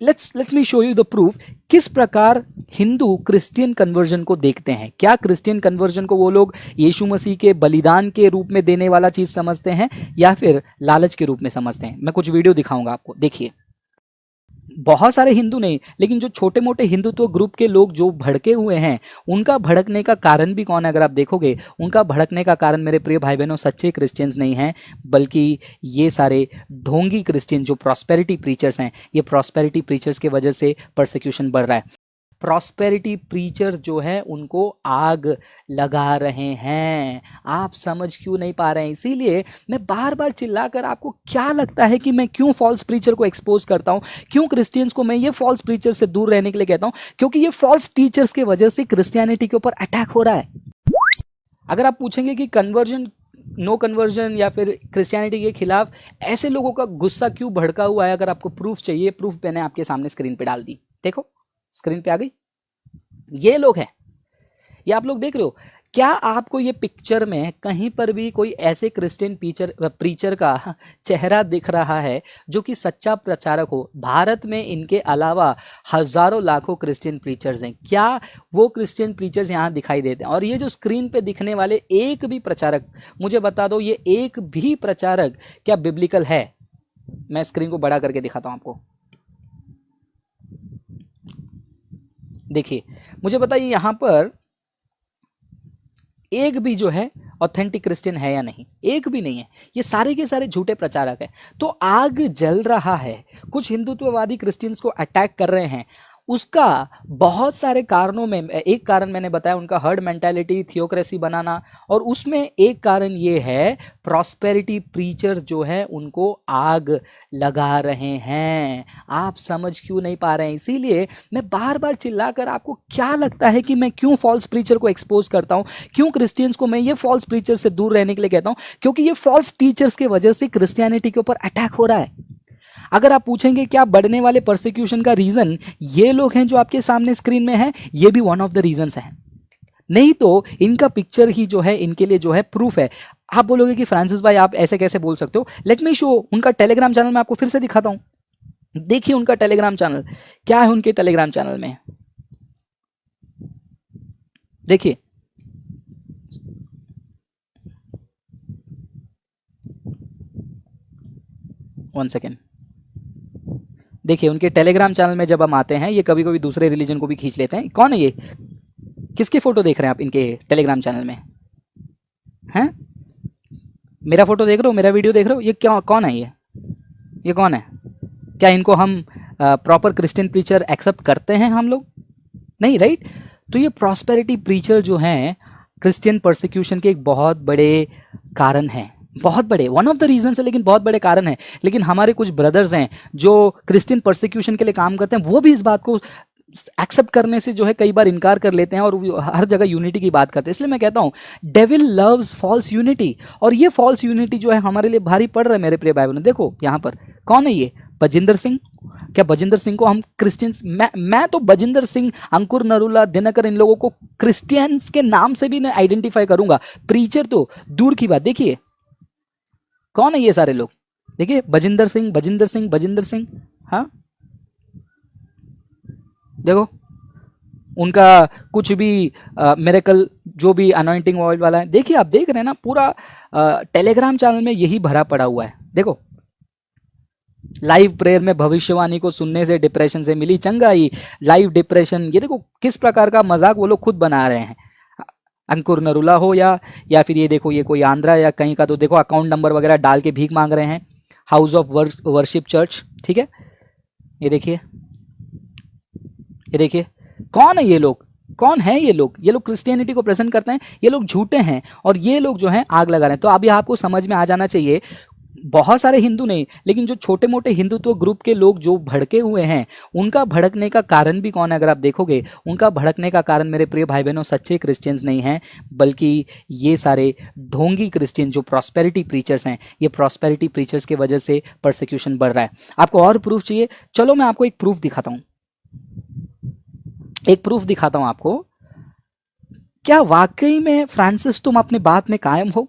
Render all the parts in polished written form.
Let me show you the proof किस प्रकार Hindu Christian conversion को देखते हैं। क्या क्रिश्चियन कन्वर्जन को वो लोग यीशु मसीह के बलिदान के रूप में देने वाला चीज समझते हैं या फिर लालच के रूप में समझते हैं। मैं कुछ वीडियो दिखाऊंगा आपको, देखिए। बहुत सारे हिंदू नहीं, लेकिन जो छोटे मोटे हिंदुत्व ग्रुप के लोग जो भड़के हुए हैं, उनका भड़कने का कारण भी कौन है? अगर आप देखोगे, उनका भड़कने का कारण मेरे प्रिय भाई बहनों सच्चे क्रिश्चियंस नहीं हैं, बल्कि ये सारे ढोंगी क्रिश्चियन जो प्रॉस्पेरिटी प्रीचर्स हैं। ये प्रॉस्पेरिटी प्रीचर्स की वजह से परसिक्यूशन बढ़ रहा है। प्रॉस्पेरिटी प्रीचर्स जो है उनको आग लगा रहे हैं। आप समझ क्यों नहीं पा रहे हैं? इसीलिए मैं बार बार चिल्लाकर, आपको क्या लगता है कि मैं क्यों फॉल्स प्रीचर को एक्सपोज करता हूं? क्यों क्रिश्चियंस को मैं ये फॉल्स प्रीचर से दूर रहने के लिए कहता हूं? क्योंकि ये फॉल्स टीचर्स की वजह से क्रिश्चियनिटी के ऊपर अटैक हो रहा है। अगर आप पूछेंगे कि कन्वर्जन, नो कन्वर्जन या फिर क्रिश्चियनिटी के खिलाफ ऐसे लोगों का गुस्सा क्यों भड़का हुआ है, अगर आपको प्रूफ चाहिए, प्रूफ मैंने आपके सामने स्क्रीन पे डाल दी। देखो, स्क्रीन पे आ गई। ये लोग हैं, ये आप लोग देख रहे हो। क्या आपको ये पिक्चर में कहीं पर भी कोई ऐसे क्रिश्चियन प्रीचर का चेहरा दिख रहा है जो कि सच्चा प्रचारक हो? भारत में इनके अलावा हजारों लाखों क्रिश्चियन प्रीचर्स हैं। क्या वो क्रिश्चियन प्रीचर्स यहाँ दिखाई देते हैं? और ये जो स्क्रीन पे दिखने वाले एक भी प्रचारक, मुझे बता दो, ये एक भी प्रचारक क्या बिब्लिकल है? मैं स्क्रीन को बड़ा करके दिखाता हूं आपको। देखिए, मुझे बताइए यहां पर एक भी जो है ऑथेंटिक क्रिश्चियन है या नहीं? एक भी नहीं है। ये सारे के सारे झूठे प्रचारक हैं। तो आग जल रहा है, कुछ हिंदुत्ववादी क्रिश्चियंस को अटैक कर रहे हैं। उसका बहुत सारे कारणों में एक कारण मैंने बताया, उनका हर्ड मेंटालिटी, थियोक्रेसी बनाना, और उसमें एक कारण ये है प्रॉस्पेरिटी प्रीचर्स जो है उनको आग लगा रहे हैं। आप समझ क्यों नहीं पा रहे हैं? इसीलिए मैं बार बार चिल्लाकर, आपको क्या लगता है कि मैं क्यों फॉल्स प्रीचर को एक्सपोज करता हूं? क्यों क्रिश्चियंस को मैं ये फॉल्स प्रीचर से दूर रहने के लिए कहता हूं? क्योंकि ये फॉल्स टीचर्स की वजह से क्रिश्चियनिटी के ऊपर अटैक हो रहा है। अगर आप पूछेंगे क्या बढ़ने वाले परसिक्यूशन का रीजन ये लोग हैं जो आपके सामने स्क्रीन में है, ये भी वन ऑफ द रीजंस है। नहीं तो इनका पिक्चर ही जो है इनके लिए जो है प्रूफ है। आप बोलोगे कि फ्रांसिस भाई आप ऐसे कैसे बोल सकते हो? Let me show. उनका टेलीग्राम चैनल मैं आपको फिर से दिखाता हूं। देखिए उनका टेलीग्राम चैनल क्या है। उनके टेलीग्राम चैनल में देखिए, वन सेकेंड, देखिए उनके टेलीग्राम चैनल में जब हम आते हैं, ये कभी कभी दूसरे रिलीजन को भी खींच लेते हैं। कौन है ये? किसकी फोटो देख रहे हैं आप इनके टेलीग्राम चैनल में? हैं? मेरा फोटो देख रहे हो? मेरा वीडियो देख रहे हो? ये क्या, कौन है ये कौन है? क्या इनको हम प्रॉपर क्रिश्चियन प्रीचर एक्सेप्ट करते हैं हम लोग? नहीं, राइट? तो ये प्रॉस्पेरिटी प्रीचर जो हैं क्रिश्चियन परसिक्यूशन के एक बहुत बड़े कारण हैं, बहुत बड़े, वन ऑफ द रीजन है, लेकिन बहुत बड़े कारण है। लेकिन हमारे कुछ ब्रदर्स हैं जो क्रिश्चियन परसिक्यूशन के लिए काम करते हैं, वो भी इस बात को एक्सेप्ट करने से जो है कई बार इनकार कर लेते हैं और हर जगह यूनिटी की बात करते हैं। इसलिए मैं कहता हूं डेविल लव्स फॉल्स यूनिटी, और ये फॉल्स यूनिटी जो है हमारे लिए भारी पड़ रहा है मेरे प्रिय भाई बहनों। देखो यहां पर कौन है ये? बजिंदर सिंह। क्या बजिंदर सिंह को हम क्रिश्चियंस, मैं तो बजिंदर सिंह, अंकुर नरूला, दिनकर, इन लोगों को क्रिश्चियंस के नाम से भी मैं आइडेंटिफाई करूंगा। प्रीचर तो दूर की बात। देखिए कौन है ये सारे लोग? देखिए बजिंदर सिंह, बजिंदर सिंह, बजिंदर सिंह। हाँ देखो उनका कुछ भी मिरेकल जो भी अनॉइंटिंग ऑयल वाला है, देखिए आप देख रहे हैं ना, पूरा टेलीग्राम चैनल में यही भरा पड़ा हुआ है। देखो लाइव प्रेयर में भविष्यवाणी को सुनने से डिप्रेशन से मिली चंगाई, लाइव डिप्रेशन। ये देखो किस प्रकार का मजाक वो लोग खुद बना रहे हैं। अंकुर नरूला हो या फिर ये देखो, ये कोई आंध्रा या कहीं का, तो देखो अकाउंट नंबर वगैरह डाल के भीख मांग रहे हैं। हाउस ऑफ वर्शिप चर्च, ठीक है। ये देखिए, ये देखिए कौन है ये लोग? कौन है ये लोग? ये लोग क्रिश्चियनिटी को प्रेजेंट करते हैं। ये लोग झूठे हैं और ये लोग जो हैं आग लगा रहे हैं। तो अभी आपको समझ में आ जाना चाहिए, बहुत सारे हिंदू नहीं, लेकिन जो छोटे मोटे हिंदुत्व ग्रुप के लोग जो भड़के हुए हैं, उनका भड़कने का कारण भी कौन है? अगर आप देखोगे, उनका भड़कने का कारण मेरे प्रिय भाई बहनों सच्चे क्रिश्चियंस नहीं हैं, बल्कि ये सारे ढोंगी क्रिश्चियन जो प्रॉस्पेरिटी प्रीचर्स हैं। ये प्रॉस्पेरिटी प्रीचर्स की वजह से परसिक्यूशन बढ़ रहा है। आपको और प्रूफ चाहिए? चलो मैं आपको एक प्रूफ दिखाता हूं, एक प्रूफ दिखाता हूं आपको। क्या वाकई में फ्रांसिस तुम अपनी बात में कायम हो?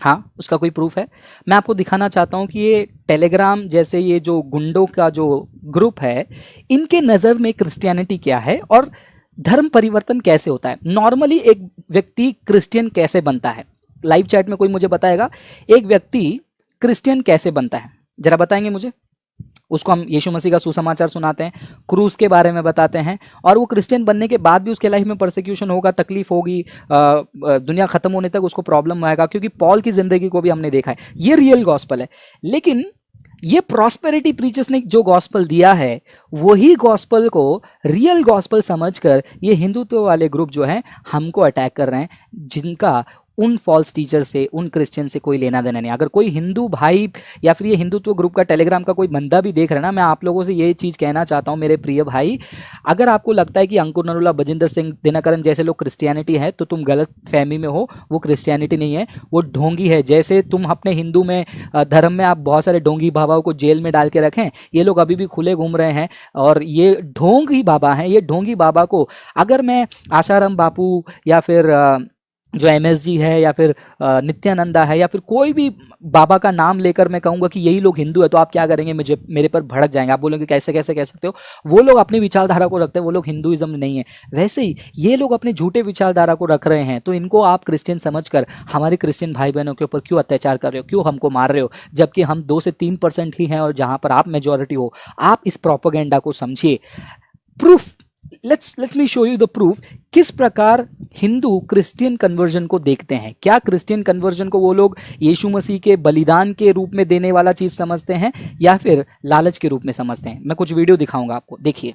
हाँ, उसका कोई प्रूफ है? मैं आपको दिखाना चाहता हूँ कि ये टेलीग्राम जैसे ये जो गुंडों का जो ग्रुप है, इनके नज़र में क्रिश्चियनिटी क्या है और धर्म परिवर्तन कैसे होता है। नॉर्मली एक व्यक्ति क्रिश्चियन कैसे बनता है? लाइव चैट में कोई मुझे बताएगा एक व्यक्ति क्रिश्चियन कैसे बनता है? जरा बताएंगे मुझे। उसको हम यीशु मसीह का सुसमाचार सुनाते हैं, क्रूस के बारे में बताते हैं, और वो क्रिश्चियन बनने के बाद भी उसके लाइफ में परसिक्यूशन होगा, तकलीफ होगी, दुनिया खत्म होने तक उसको प्रॉब्लम आएगा, क्योंकि पॉल की जिंदगी को भी हमने देखा है। ये रियल गॉस्पल है। लेकिन ये प्रॉस्पेरिटी प्रीचर्स ने जो गॉस्पल दिया है, वही गॉस्पल को रियल गॉस्पल समझकर ये हिंदुत्व वाले ग्रुप जो हैं हमको अटैक कर रहे हैं, जिनका उन फॉल्स टीचर से, उन क्रिश्चियन से कोई लेना देना नहीं। अगर कोई हिंदू भाई या फिर ये हिंदुत्व ग्रुप का टेलीग्राम का कोई बंदा भी देख रहा है ना, मैं आप लोगों से ये चीज़ कहना चाहता हूँ मेरे प्रिय भाई, अगर आपको लगता है कि अंकुर नरूला, बजिंदर सिंह, दिनकरन जैसे लोग क्रिश्चियनिटी है, तो तुम गलत फहमी में हो। वो क्रिश्चियनिटी नहीं है, वो ढोंगी है। जैसे तुम अपने हिंदू में धर्म में आप बहुत सारे ढोंगी बाबाओं को जेल में डाल के रखें, ये लोग अभी भी खुले घूम रहे हैं और ये ढोंगी बाबा हैं। ये ढोंगी बाबा को अगर मैं आशाराम बापू या फिर जो MSG है या फिर नित्यानंदा है या फिर कोई भी बाबा का नाम लेकर मैं कहूँगा कि यही लोग हिंदू है, तो आप क्या करेंगे? मेरे पर भड़क जाएंगे। आप बोलेंगे कैसे कैसे कह सकते हो? वो लोग अपनी विचारधारा को रखते हैं, वो लोग हिंदुइज्म में नहीं है। वैसे ही ये लोग अपने झूठे विचारधारा को रख रहे हैं, तो इनको आप क्रिश्चियन समझकर हमारे क्रिश्चियन भाई बहनों के ऊपर क्यों अत्याचार कर रहे हो? क्यों हमको मार रहे हो? जबकि हम 2 से 3% ही हैं और जहाँ पर आप मेजॉरिटी हो। आप इस प्रोपेगेंडा को समझिए। Proof, let me show you the proof. किस प्रकार हिंदू क्रिश्चियन कन्वर्जन को देखते हैं। क्या क्रिश्चियन कन्वर्जन को वो लोग यीशु मसीह के बलिदान के रूप में देने वाला चीज समझते हैं या फिर लालच के रूप में समझते हैं? मैं कुछ वीडियो दिखाऊंगा आपको, देखिए।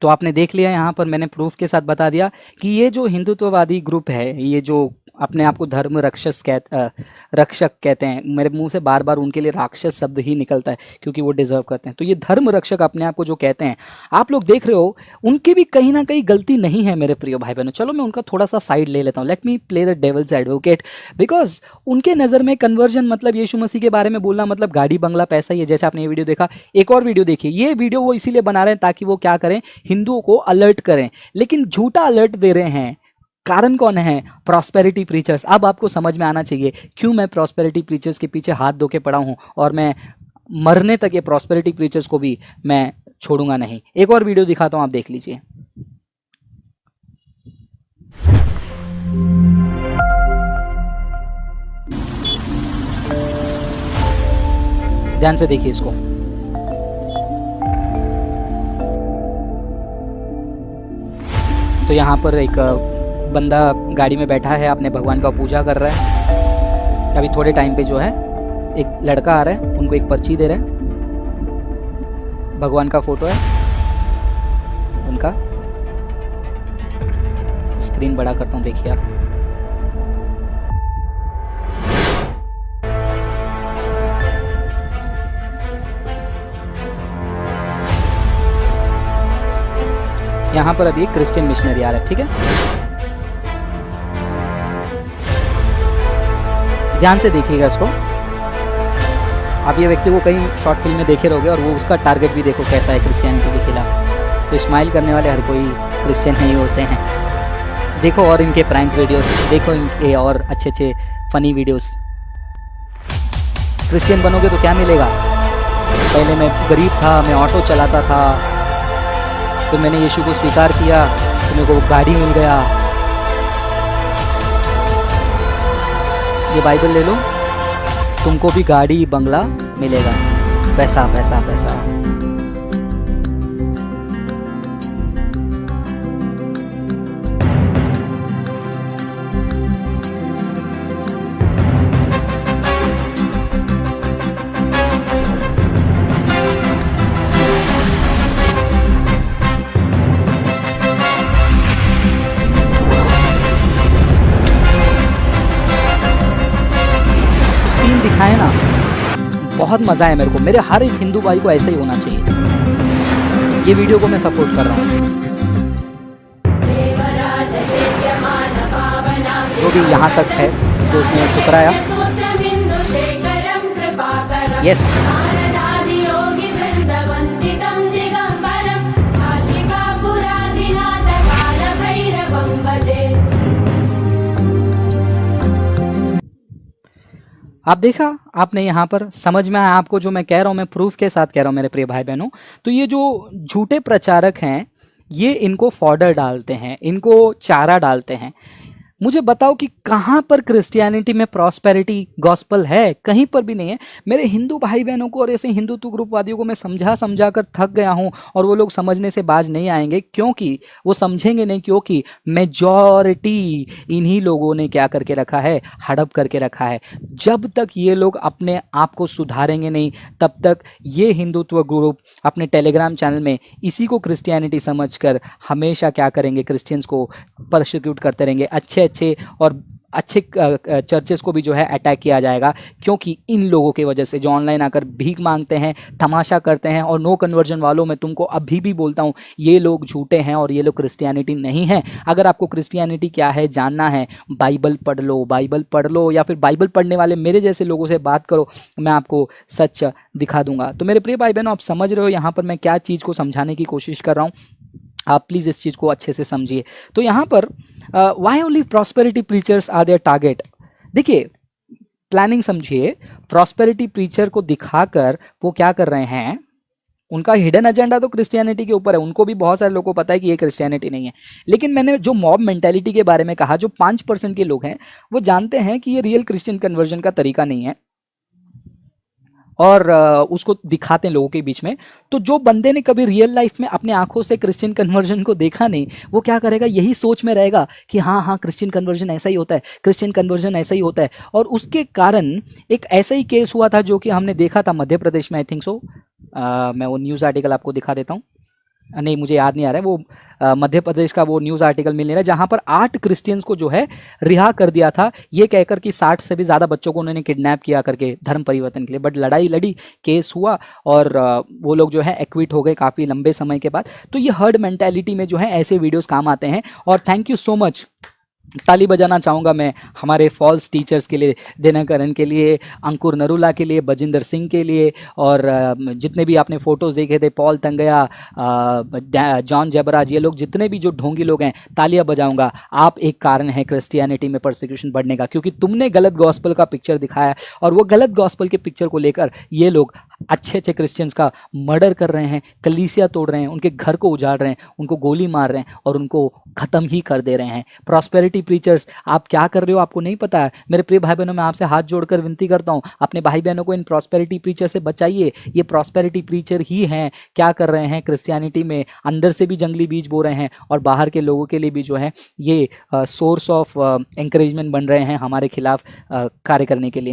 तो आपने देख लिया, यहाँ पर मैंने प्रूफ के साथ बता दिया कि ये जो हिंदुत्ववादी ग्रुप है, ये जो अपने आप को धर्म रक्षक कहते हैं, मेरे मुंह से बार बार उनके लिए राक्षस शब्द ही निकलता है क्योंकि वो डिजर्व करते हैं। तो ये धर्म रक्षक अपने आप को जो कहते हैं, आप लोग देख रहे हो, उनकी भी कहीं ना कहीं गलती नहीं है मेरे प्रिय भाई बहनों। चलो मैं उनका थोड़ा सा साइड ले लेता हूँ। Let me play the devil's advocate, because उनके नज़र में कन्वर्जन मतलब यीशु मसीह के बारे में बोलना मतलब गाड़ी बंगला पैसा ही है। जैसे आपने ये वीडियो देखा, एक और वीडियो देखिए। ये वीडियो वो इसीलिए बना रहे हैं ताकि वो क्या करें, हिंदुओं को अलर्ट करें, लेकिन झूठा अलर्ट दे रहे हैं। कारण कौन है? Prosperity preachers. अब आपको समझ में आना चाहिए क्यों मैं प्रॉस्पेरिटी प्रीचर्स के पीछे हाथ धो के पड़ा हूं, और मैं मरने तक ये प्रॉस्पेरिटी प्रीचर्स को भी मैं छोड़ूंगा नहीं। एक और वीडियो दिखाता हूं, आप देख लीजिए। ध्यान से देखिए इसको। तो यहाँ पर एक बंदा गाड़ी में बैठा है, अपने भगवान का पूजा कर रहा है। अभी थोड़े टाइम पे जो है एक लड़का आ रहा है, उनको एक पर्ची दे रहा है, भगवान का फोटो है उनका। स्क्रीन बड़ा करता हूँ, देखिए आप। यहाँ पर अभी एक क्रिश्चियन मिशनरी आ रहा है, ठीक है। ध्यान से देखिएगा इसको। आप ये व्यक्ति को कहीं शॉर्ट फिल्म में देखे रहोगे, और वो उसका टारगेट भी देखो कैसा है क्रिश्चियनिटी के खिलाफ। तो स्माइल करने वाले हर कोई क्रिश्चियन नहीं होते हैं। देखो और इनके प्रैंक वीडियोस, देखो इनके और अच्छे अच्छे फनी वीडियोस। क्रिश्चियन बनोगे तो क्या मिलेगा? पहले मैं गरीब था, मैं ऑटो चलाता था, फिर मैंने यीशु को स्वीकार किया तो मेरे को गाड़ी मिल गया। ये बाइबल ले लो, तुमको भी गाड़ी बंगला मिलेगा। पैसा पैसा पैसा। बहुत मज़ा है मेरे को। मेरे हर एक हिंदू भाई को ऐसे ही होना चाहिए। ये वीडियो को मैं सपोर्ट कर रहा हूँ। जो भी यहाँ तक है, जो उसने ठुकराया, यस। आप देखा, आपने यहाँ पर समझ में आया आपको जो मैं कह रहा हूँ, मैं प्रूफ के साथ कह रहा हूँ मेरे प्रिय भाई बहनों। तो ये जो झूठे प्रचारक हैं, ये इनको फॉडर डालते हैं, इनको चारा डालते हैं। मुझे बताओ कि कहाँ पर क्रिश्चियनिटी में प्रॉस्पेरिटी गॉस्पल है? कहीं पर भी नहीं है। मेरे हिंदू भाई बहनों को और ऐसे हिंदुत्व ग्रुपवादियों को मैं समझा कर थक गया हूँ, और वो लोग समझने से बाज नहीं आएंगे, क्योंकि वो समझेंगे नहीं, क्योंकि मेजॉरिटी इन्हीं लोगों ने क्या करके रखा है, हड़प करके रखा है। जब तक ये लोग अपने आप को सुधारेंगे नहीं, तब तक ये हिंदुत्व ग्रुप अपने टेलीग्राम चैनल में इसी को क्रिश्चियनिटी समझकर हमेशा क्या करेंगे, क्रिश्चियंस को परसिक्यूट करते रहेंगे। अच्छे और अच्छे चर्चेस को भी जो है अटैक किया जाएगा, क्योंकि इन लोगों की वजह से जो ऑनलाइन आकर भीख मांगते हैं, तमाशा करते हैं, और नो कन्वर्जन वालों में तुमको अभी भी बोलता हूँ, ये लोग झूठे हैं और ये लोग क्रिश्चियनिटी नहीं है। अगर आपको क्रिश्चियनिटी क्या है जानना है, बाइबल पढ़ लो, या फिर बाइबल पढ़ने वाले मेरे जैसे लोगों से बात करो, मैं आपको सच दिखा दूंगा। तो मेरे प्रिय भाई बहनों, आप समझ रहे हो यहाँ पर मैं क्या चीज़ को समझाने की कोशिश कर रहा हूँ। आप प्लीज़ इस चीज़ को अच्छे से समझिए। तो यहाँ पर why only prosperity preachers are their target. देखिए, प्लानिंग समझिए। प्रॉस्पेरिटी प्रीचर को दिखाकर वो क्या कर रहे हैं, उनका हिडन एजेंडा तो क्रिश्चियनिटी के ऊपर है। उनको भी बहुत सारे लोगों को पता है कि ये क्रिश्चियनिटी नहीं है, लेकिन मैंने जो मॉब मेंटेलिटी के बारे में कहा, जो 5% के लोग हैं वो जानते हैं कि ये रियल क्रिश्चियन कन्वर्जन का तरीका नहीं है, और उसको दिखाते हैं लोगों के बीच में। तो जो बंदे ने कभी रियल लाइफ में अपने आंखों से क्रिश्चियन कन्वर्जन को देखा नहीं, वो क्या करेगा, यही सोच में रहेगा कि हाँ क्रिश्चियन कन्वर्जन ऐसा ही होता है, क्रिश्चियन कन्वर्जन ऐसा ही होता है। और उसके कारण एक ऐसा ही केस हुआ था जो कि हमने देखा था मध्य प्रदेश में, आई थिंक सो। मैं वो न्यूज़ आर्टिकल आपको दिखा देता हूँ, नहीं मुझे याद नहीं आ रहा है वो मध्य प्रदेश का वो न्यूज़ आर्टिकल मिल नहीं रहा, जहाँ पर 8 क्रिश्चियंस को जो है रिहा कर दिया था, ये कहकर कि 60 से भी ज़्यादा बच्चों को उन्होंने किडनैप किया करके धर्म परिवर्तन के लिए। बट लड़ाई लड़ी, केस हुआ, और वो लोग जो है एक्विट हो गए काफ़ी लंबे समय के बाद। तो ये हर्ड मेंटालिटी में जो है ऐसे वीडियोज़ काम आते हैं। और थैंक यू सो मच, ताली बजाना चाहूँगा मैं हमारे फॉल्स टीचर्स के लिए, दिनकरन के लिए, अंकुर नरूला के लिए, बजिंदर सिंह के लिए, और जितने भी आपने फ़ोटोज़ देखे थे, पॉल तंगया, जॉन जबराज, ये लोग जितने भी जो ढोंगी लोग हैं, तालियां बजाऊंगा। आप एक कारण है क्रिश्चियनिटी में परसिक्यूशन बढ़ने का, क्योंकि तुमने गलत गॉस्पल का पिक्चर दिखाया, और वो गलत गॉस्पल के पिक्चर को लेकर ये लोग अच्छे क्रिश्चियंस का मर्डर कर रहे हैं, कलीसिया तोड़ रहे हैं, उनके घर को उजाड़ रहे हैं, उनको गोली मार रहे हैं, और उनको ख़त्म ही कर दे रहे हैं। प्रॉस्पेरिटी प्रीचर्स, आप क्या कर रहे हो आपको नहीं पता है। मेरे प्रिय भाई बहनों, मैं आपसे हाथ जोड़कर विनती करता हूँ, अपने भाई बहनों को इन प्रॉस्पेरिटी प्रीचर से बचाइए। ये प्रॉस्पेरिटी प्रीचर ही हैं, क्या कर रहे हैं, क्रिश्चियनिटी में अंदर से भी जंगली बीज बो रहे हैं, और बाहर के लोगों के लिए भी जो है ये सोर्स ऑफ एंकरेजमेंट बन रहे हैं हमारे खिलाफ कार्य करने के लिए।